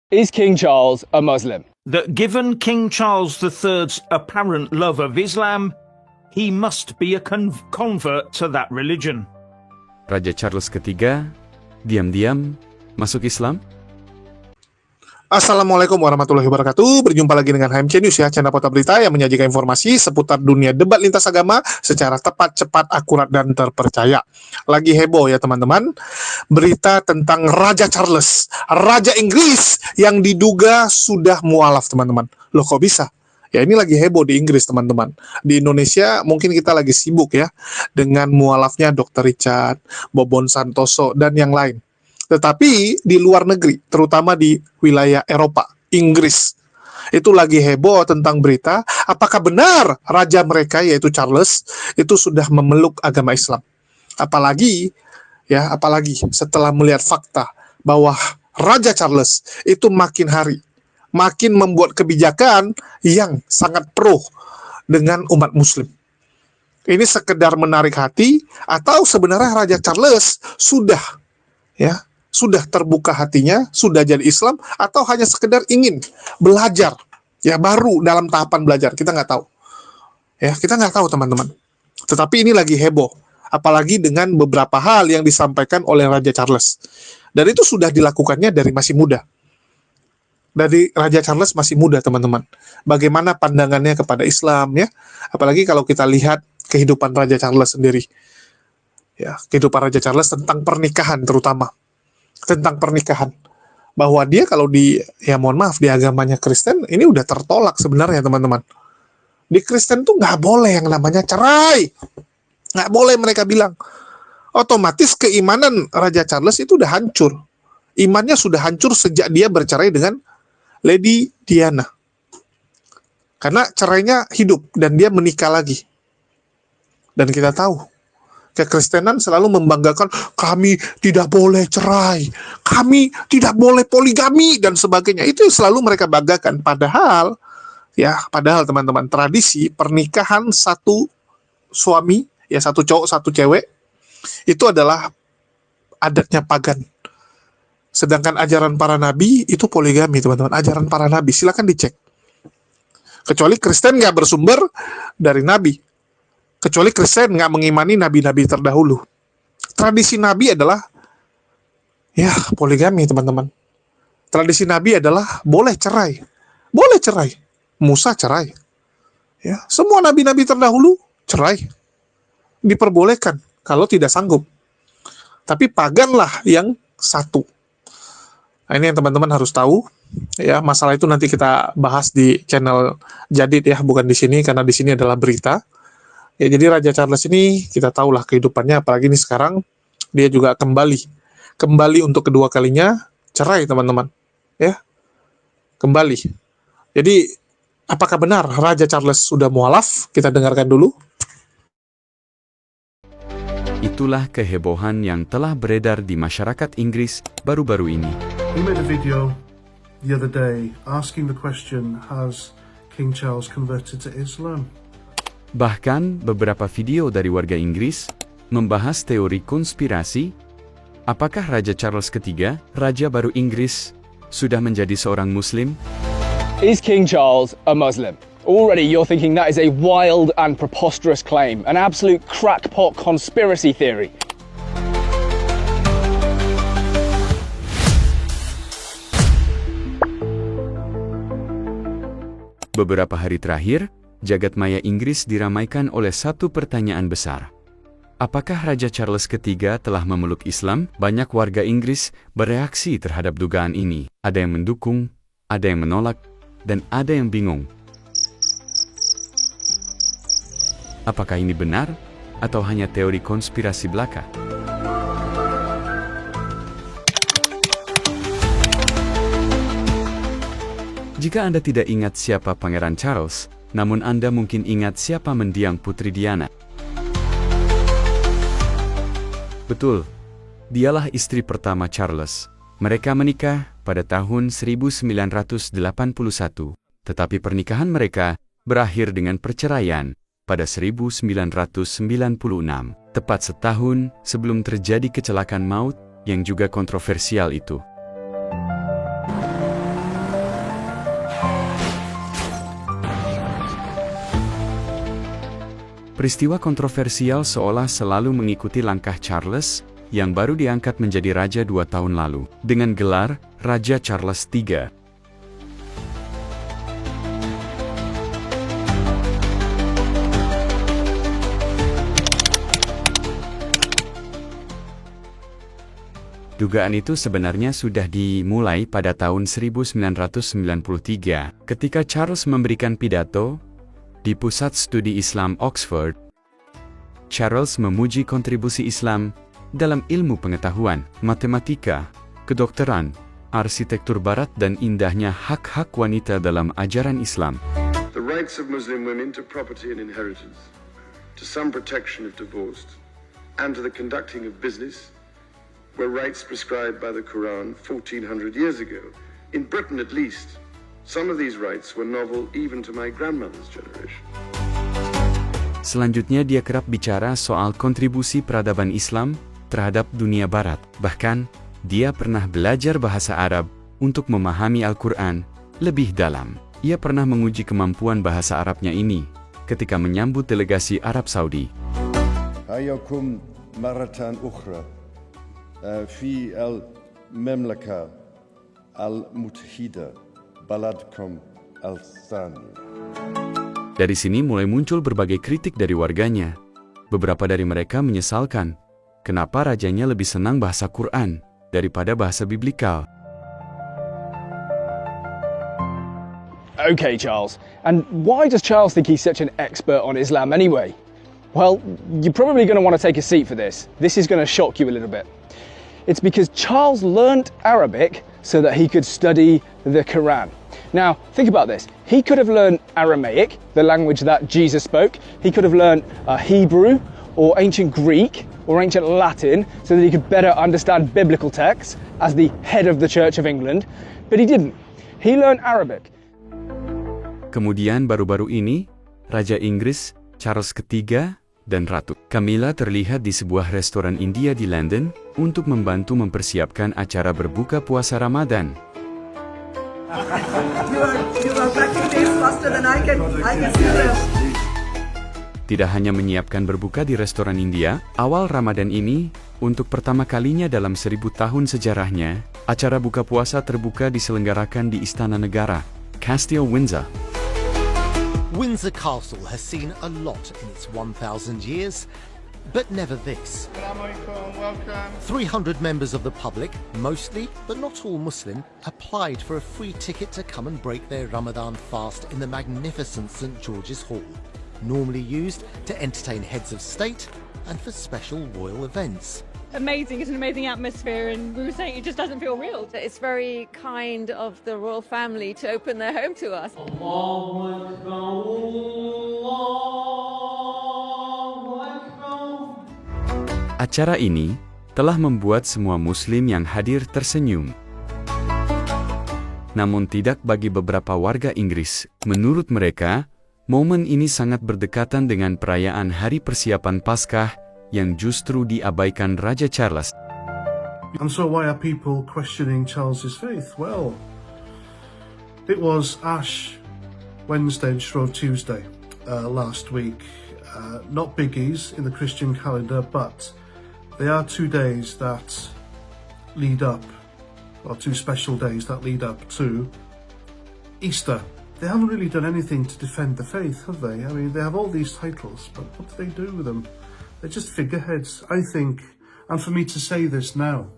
Is King Charles a Muslim? That given King Charles III's apparent love of Islam, he must be a convert to that religion. Raja Charles III diam-diam masuk Islam? Assalamualaikum warahmatullahi wabarakatuh. Berjumpa lagi dengan HMC News ya, channel Kota Berita yang menyajikan informasi seputar dunia debat lintas agama secara tepat, cepat, akurat, dan terpercaya. Lagi heboh ya teman-teman, berita tentang Raja Charles, Raja Inggris yang diduga sudah mualaf teman-teman. Loh kok bisa? Ya ini lagi heboh di Inggris teman-teman. Di Indonesia mungkin kita lagi sibuk ya dengan mualafnya Dr. Richard, Bobon Santoso, dan yang lain. Tetapi di luar negeri, terutama di wilayah Eropa, Inggris, itu lagi heboh tentang berita, apakah benar raja mereka, yaitu Charles, itu sudah memeluk agama Islam. Apalagi setelah melihat fakta bahwa Raja Charles itu makin hari, makin membuat kebijakan yang sangat pro dengan umat muslim. Ini sekedar menarik hati, atau sebenarnya Raja Charles sudah terbuka hatinya, sudah jadi Islam, atau hanya sekedar ingin belajar, ya baru dalam tahapan belajar, kita nggak tahu. Ya, kita nggak tahu teman-teman. Tetapi ini lagi heboh, apalagi dengan beberapa hal yang disampaikan oleh Raja Charles. Dan itu sudah dilakukannya dari masih muda. Dari Raja Charles masih muda teman-teman. Bagaimana pandangannya kepada Islam ya, apalagi kalau kita lihat kehidupan Raja Charles sendiri. Ya, kehidupan Raja Charles tentang pernikahan terutama. Tentang pernikahan, bahwa dia kalau di agamanya Kristen ini udah tertolak sebenarnya teman-teman. Di Kristen tuh nggak boleh yang namanya cerai, nggak boleh, mereka bilang. Otomatis keimanan Raja Charles itu udah hancur, imannya sudah hancur sejak dia bercerai dengan Lady Diana, karena cerainya hidup dan dia menikah lagi. Dan kita tahu kekristenan selalu membanggakan, kami tidak boleh cerai, kami tidak boleh poligami, dan sebagainya. Itu selalu mereka banggakan. Padahal teman-teman, tradisi pernikahan satu suami, ya satu cowok, satu cewek, itu adalah adatnya pagan. Sedangkan ajaran para nabi itu poligami, teman-teman. Ajaran para nabi, silakan dicek. Kecuali Kristen nggak bersumber dari nabi. Kecuali Kristen nggak mengimani nabi-nabi terdahulu. Tradisi nabi adalah ya poligami teman-teman. Tradisi nabi adalah boleh cerai. Boleh cerai. Musa cerai. Ya, semua nabi-nabi terdahulu cerai. Diperbolehkan kalau tidak sanggup. Tapi paganlah yang satu. Nah, ini yang teman-teman harus tahu. Ya, masalah itu nanti kita bahas di channel Jadid ya, bukan di sini, karena di sini adalah berita. Ya, jadi Raja Charles ini kita tahulah kehidupannya, apalagi ini sekarang dia juga kembali untuk kedua kalinya cerai teman-teman, ya, kembali. Jadi apakah benar Raja Charles sudah mualaf? Kita dengarkan dulu. Itulah kehebohan yang telah beredar di masyarakat Inggris baru-baru ini. We made a video the other day asking the question, has King Charles converted to Islam? Bahkan beberapa video dari warga Inggris membahas teori konspirasi. Apakah Raja Charles III, Raja baru Inggris, sudah menjadi seorang Muslim? Is King Charles a Muslim? Already you're thinking that is a wild and preposterous claim, an absolute crackpot conspiracy theory. Beberapa hari terakhir, jagat maya Inggris diramaikan oleh satu pertanyaan besar. Apakah Raja Charles III telah memeluk Islam? Banyak warga Inggris bereaksi terhadap dugaan ini. Ada yang mendukung, ada yang menolak, dan ada yang bingung. Apakah ini benar atau hanya teori konspirasi belaka? Jika Anda tidak ingat siapa Pangeran Charles, namun Anda mungkin ingat siapa mendiang Putri Diana. Betul, dialah istri pertama Charles. Mereka menikah pada tahun 1981, tetapi pernikahan mereka berakhir dengan perceraian pada 1996, tepat setahun sebelum terjadi kecelakaan maut yang juga kontroversial itu. Peristiwa kontroversial seolah selalu mengikuti langkah Charles, yang baru diangkat menjadi raja 2 tahun lalu, dengan gelar Raja Charles III. Dugaan itu sebenarnya sudah dimulai pada tahun 1993, ketika Charles memberikan pidato di Pusat Studi Islam Oxford. Charles memuji kontribusi Islam dalam ilmu pengetahuan, matematika, kedokteran, arsitektur barat dan indahnya hak-hak wanita dalam ajaran Islam. The rights of Muslim women to property and inheritance, to some protection if divorced, and to the conducting of business were rights prescribed by the Quran 1400 years ago. In Britain at least, some of these rights were novel even to my grandmother's generation. Selanjutnya dia kerap bicara soal kontribusi peradaban Islam terhadap dunia barat. Bahkan, dia pernah belajar bahasa Arab untuk memahami Al-Quran lebih dalam. Ia pernah menguji kemampuan bahasa Arabnya ini ketika menyambut delegasi Arab Saudi. Hayakum maratan ukhra fi al-mamlaka al-muttahida baladkum al-thani. Dari sini mulai muncul berbagai kritik dari warganya. Beberapa dari mereka menyesalkan kenapa rajanya lebih senang bahasa Quran daripada bahasa biblikal. Okay, Charles. And why does Charles think he's such an expert on Islam anyway? Well, you're probably going to want to take a seat for this. This is going to shock you a little bit. It's because Charles learnt Arabic so that he could study the Quran. Now, think about this. He could have learned Aramaic, the language that Jesus spoke. He could have learned Hebrew or ancient Greek or ancient Latin so that he could better understand biblical texts as the head of the Church of England. But he didn't. He learned Arabic. Kemudian baru-baru ini, Raja Inggris, Charles III, dan Ratu Camilla terlihat di sebuah restoran India di London untuk membantu mempersiapkan acara berbuka puasa Ramadan. You are packing this faster than I can see them. Tidak hanya menyiapkan berbuka di restoran India, awal Ramadan ini, untuk pertama kalinya dalam 1000 tahun sejarahnya, acara buka puasa terbuka diselenggarakan di Istana Negara, Castle Windsor. Windsor Castle has seen a lot in its 1,000 years, but never this. 300 members of the public, mostly but not all Muslim, applied for a free ticket to come and break their Ramadan fast in the magnificent St. George's Hall, normally used to entertain heads of state and for special royal events. Amazing, it's an amazing atmosphere, and we were saying it just doesn't feel real. It's very kind of the royal family to open their home to us. Acara ini telah membuat semua Muslim yang hadir tersenyum. Namun tidak bagi beberapa warga Inggris. Menurut mereka, momen ini sangat berdekatan dengan perayaan hari persiapan Paskah yang justru diabaikan Raja Charles. And so why are people questioning Charles's faith? Well, it was Ash Wednesday and Shrove Tuesday last week. Not biggies in the Christian calendar, but they are 2 days that lead up, or 2 special days that lead up to Easter. They haven't really done anything to defend the faith, have they? I mean, they have all these titles, but what do they do with them? They're just figureheads, I think. And for me to say this now,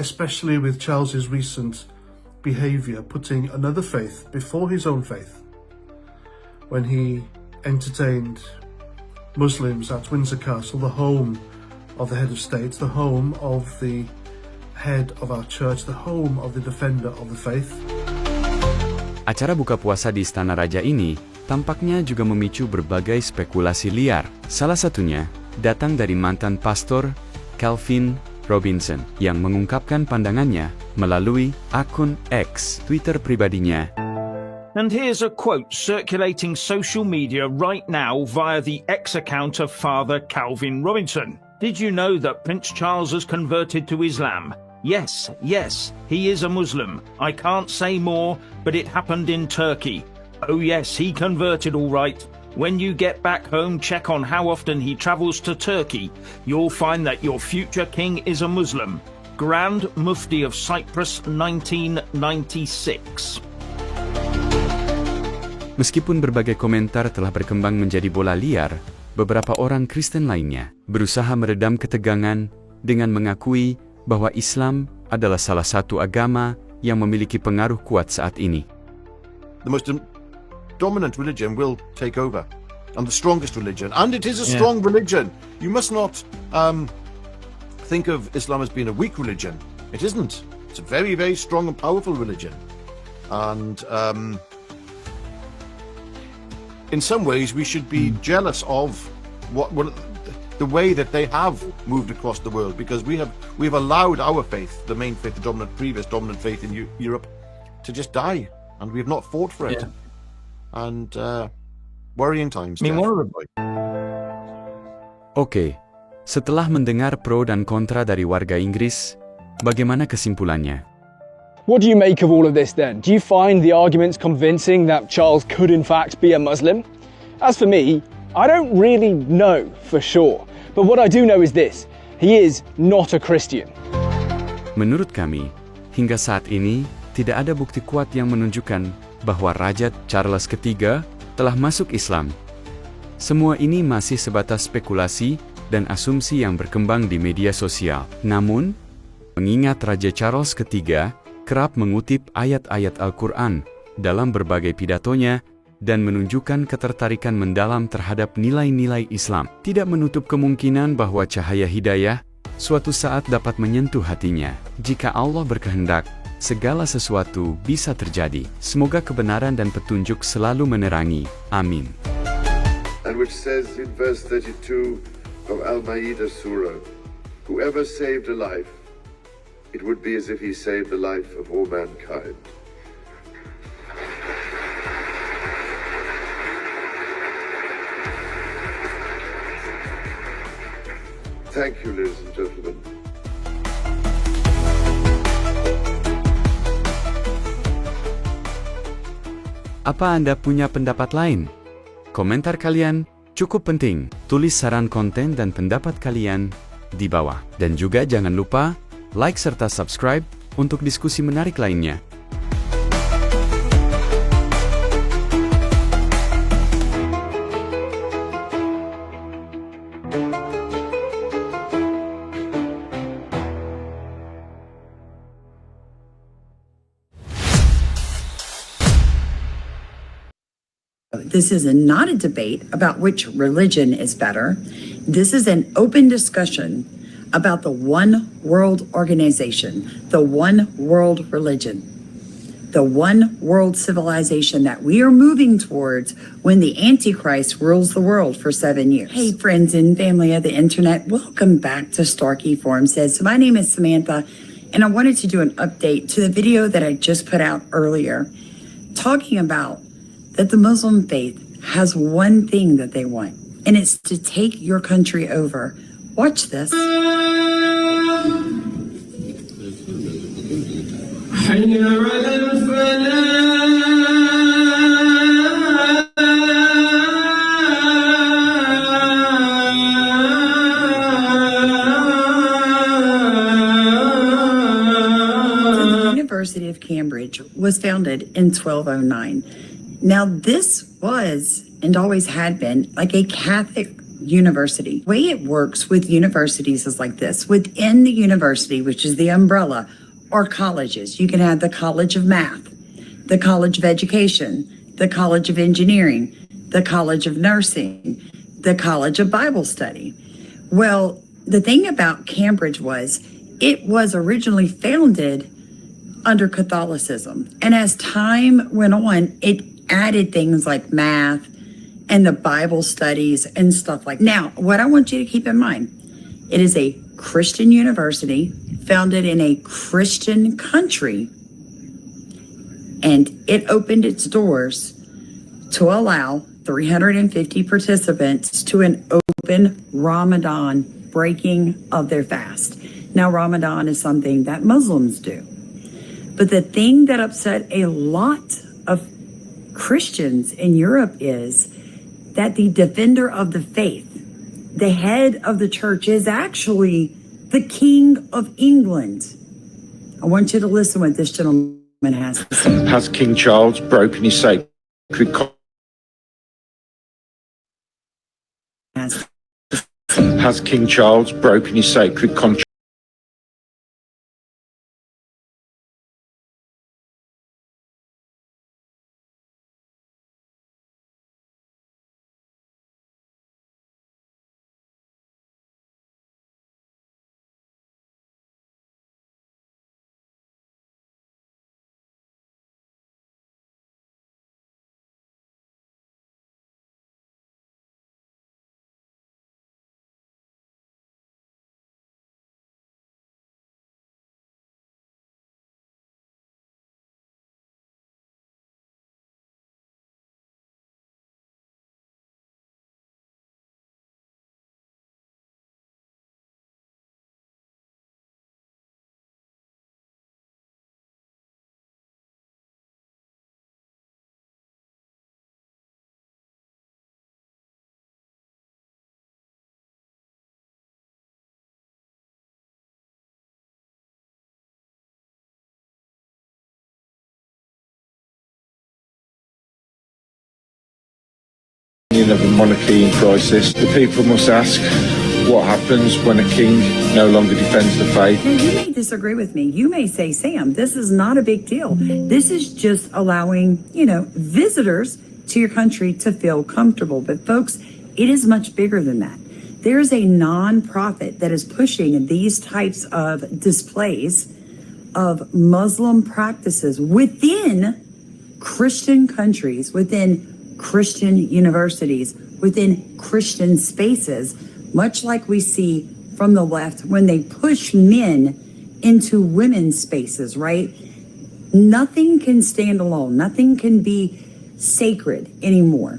especially with Charles's recent behaviour, putting another faith before his own faith, when he entertained Muslims at Windsor Castle, the home of the head of state, the home of the head of our church, the home of the defender of the faith. Acara buka puasa di Istana Raja ini tampaknya juga memicu berbagai spekulasi liar. Salah satunya datang dari mantan pastor Calvin Robinson yang mengungkapkan pandangannya melalui akun X Twitter pribadinya. And here's a quote circulating social media right now via the X account of Father Calvin Robinson. Did you know that Prince Charles has converted to Islam? Yes, he is a Muslim. I can't say more, but it happened in Turkey. Oh yes, he converted all right. When you get back home, check on how often he travels to Turkey. You'll find that your future king is a Muslim. Grand Mufti of Cyprus, 1996. Meskipun berbagai komentar telah berkembang menjadi bola liar, beberapa orang Kristen lainnya berusaha meredam ketegangan dengan mengakui bahwa Islam adalah salah satu agama yang memiliki pengaruh kuat saat ini. The most dominant religion will take over, and the strongest religion, and it is a strong religion. You must not think of Islam as being a weak religion. It isn't. It's a very, very strong and powerful religion, and in some ways we should be jealous of what the way that they have moved across the world, because we've allowed our faith, the main faith, the previous dominant faith in Europe, to just die, and we have not fought for it. And worrying times. Oke, setelah mendengar pro dan kontra dari warga Inggris, bagaimana kesimpulannya? What do you make of all of this then? Do you find the arguments convincing that Charles could in fact be a Muslim? As for me, I don't really know for sure. But what I do know is this: he is not a Christian. Menurut kami, hingga saat ini, tidak ada bukti kuat yang menunjukkan bahwa Raja Charles III telah masuk Islam. Semua ini masih sebatas spekulasi dan asumsi yang berkembang di media sosial. Namun, mengingat Raja Charles III kerap mengutip ayat-ayat Al-Quran dalam berbagai pidatonya dan menunjukkan ketertarikan mendalam terhadap nilai-nilai Islam, tidak menutup kemungkinan bahwa cahaya hidayah suatu saat dapat menyentuh hatinya. Jika Allah berkehendak, segala sesuatu bisa terjadi. Semoga kebenaran dan petunjuk selalu menerangi. Amin. And which says in verse 32 of Al-Ma'idah Surah, whoever saved a life, it would be as if he saved the life of all mankind. Thank you, ladies and gentlemen. Apa Anda punya pendapat lain? Komentar kalian cukup penting. Tulis saran konten dan pendapat kalian di bawah. Dan juga jangan lupa like serta subscribe untuk diskusi menarik lainnya. This is not a debate about which religion is better. This is an open discussion about the one world organization, the one world religion, the one world civilization that we are moving towards when the Antichrist rules the world for 7 years. Hey, friends and family of the internet, welcome back to Starkey Forum Says. So my name is Samantha, and I wanted to do an update to the video that I just put out earlier, talking about that the Muslim faith has one thing that they want, and it's to take your country over. Watch this. The University of Cambridge was founded in 1209. Now, this was and always had been like a Catholic university. The way it works with universities is like this. Within the university, which is the umbrella, are colleges. You can have the College of Math, the College of Education, the College of Engineering, the College of Nursing, the College of Bible Study. Well, the thing about Cambridge was it was originally founded under Catholicism. And as time went on, it added things like math and the Bible studies and stuff like that. Now, what I want you to keep in mind, it is a Christian university founded in a Christian country, and it opened its doors to allow 350 participants to an open Ramadan breaking of their fast. Now, Ramadan is something that Muslims do. But the thing that upset a lot of Christians in Europe is that the defender of the faith, the head of the church, is actually the King of England. I want you to listen what this gentleman has to say. Has King Charles broken his sacred Has King Charles broken his sacred contract? Of a monarchy in crisis, the people must ask what happens when a king no longer defends the faith. Now, you may disagree with me. You may say, Sam, this is not a big deal. This is just allowing, visitors to your country to feel comfortable. But folks, it is much bigger than that. There's a nonprofit that is pushing these types of displays of Muslim practices within Christian countries, within Christian universities, within Christian spaces, much like we see from the left when they push men into women's spaces, right? Nothing can stand alone. Nothing can be sacred anymore,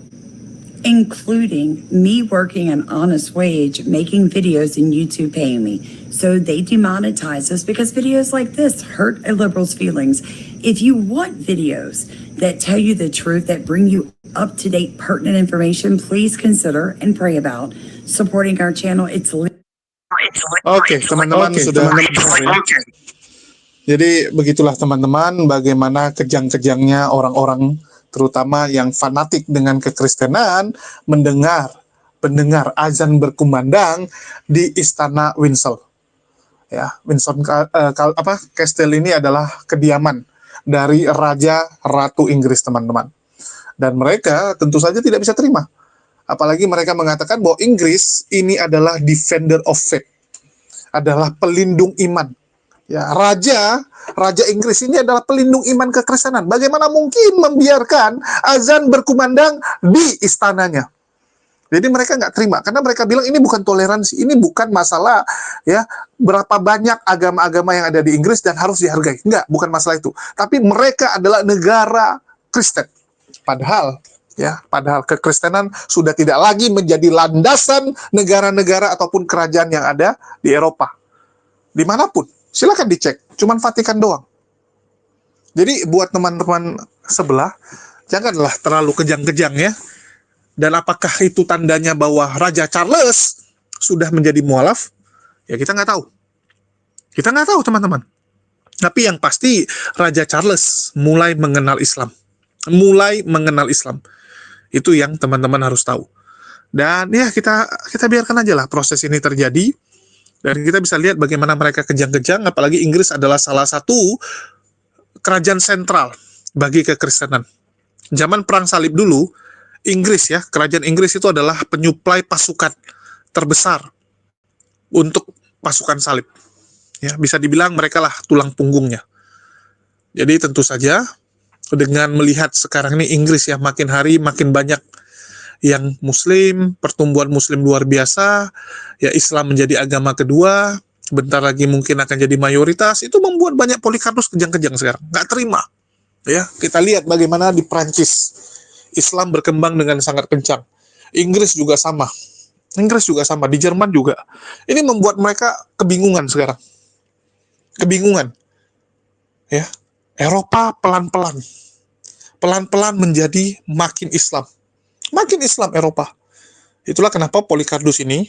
including me working an honest wage, making videos and YouTube paying me. So they demonetize us because videos like this hurt a liberal's feelings. If you want videos that tell you the truth, that bring you up-to-date, pertinent information, please consider and pray about supporting our channel. Oke, teman-teman sudah mendengar ya. Jadi begitulah teman-teman bagaimana kejang-kejangnya orang-orang terutama yang fanatik dengan kekristenan mendengar azan berkumandang di Istana Windsor. Ya, Windsor Castle ini adalah kediaman dari Raja Ratu Inggris, teman-teman. Dan mereka tentu saja tidak bisa terima. Apalagi mereka mengatakan bahwa Inggris ini adalah defender of faith, adalah pelindung iman. Ya, Raja Inggris ini adalah pelindung iman kekristenan. Bagaimana mungkin membiarkan azan berkumandang di istananya? Jadi mereka nggak terima, karena mereka bilang ini bukan toleransi, ini bukan masalah ya berapa banyak agama-agama yang ada di Inggris dan harus dihargai. Enggak, bukan masalah itu. Tapi mereka adalah negara Kristen. Padahal kekristenan sudah tidak lagi menjadi landasan negara-negara ataupun kerajaan yang ada di Eropa. Dimanapun, silakan dicek. Cuman Vatikan doang. Jadi buat teman-teman sebelah, janganlah terlalu kejang-kejang ya. Dan apakah itu tandanya bahwa Raja Charles sudah menjadi mualaf? Ya kita nggak tahu. Kita nggak tahu teman-teman. Tapi yang pasti Raja Charles mulai mengenal Islam. Itu yang teman-teman harus tahu. Dan ya kita biarkan aja lah proses ini terjadi. Dan kita bisa lihat bagaimana mereka kejang-kejang, apalagi Inggris adalah salah satu kerajaan sentral bagi kekristenan. Zaman Perang Salib dulu, kerajaan Inggris itu adalah penyuplai pasukan terbesar untuk pasukan salib. Ya, bisa dibilang mereka lah tulang punggungnya. Jadi tentu saja dengan melihat sekarang ini Inggris ya makin hari makin banyak yang Muslim, pertumbuhan Muslim luar biasa, ya Islam menjadi agama kedua, bentar lagi mungkin akan jadi mayoritas, itu membuat banyak Polikarpus kejang-kejang sekarang, nggak terima. Ya, kita lihat bagaimana di Prancis Islam berkembang dengan sangat kencang. Inggris juga sama, di Jerman juga. Ini membuat mereka kebingungan sekarang. Ya, Eropa pelan-pelan menjadi makin Islam. Semakin Islam Eropa. Itulah kenapa Polycarpus ini,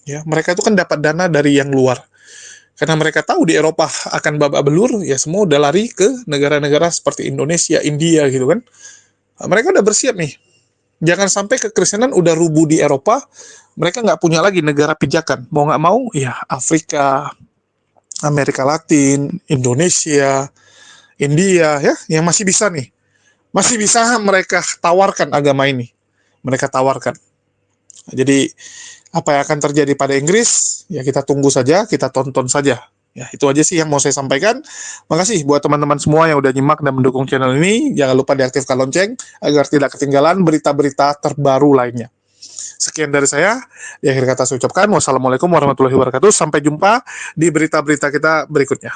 ya, mereka itu kan dapat dana dari yang luar. Karena mereka tahu di Eropa akan babak belur, ya semua udah lari ke negara-negara seperti Indonesia, India gitu kan. Mereka udah bersiap nih. Jangan sampai kekristenan udah rubuh di Eropa, mereka nggak punya lagi negara pijakan. Mau nggak mau, ya Afrika, Amerika Latin, Indonesia, India, ya, yang masih bisa nih. Masih bisa mereka tawarkan agama ini. Mereka tawarkan. Jadi apa yang akan terjadi pada Inggris, ya kita tunggu saja, kita tonton saja. Ya, itu aja sih yang mau saya sampaikan. Makasih buat teman-teman semua yang udah nyimak dan mendukung channel ini. Jangan lupa diaktifkan lonceng agar tidak ketinggalan berita-berita terbaru lainnya. Sekian dari saya. Di akhir kata saya ucapkan wassalamualaikum warahmatullahi wabarakatuh. Sampai jumpa di berita-berita kita berikutnya.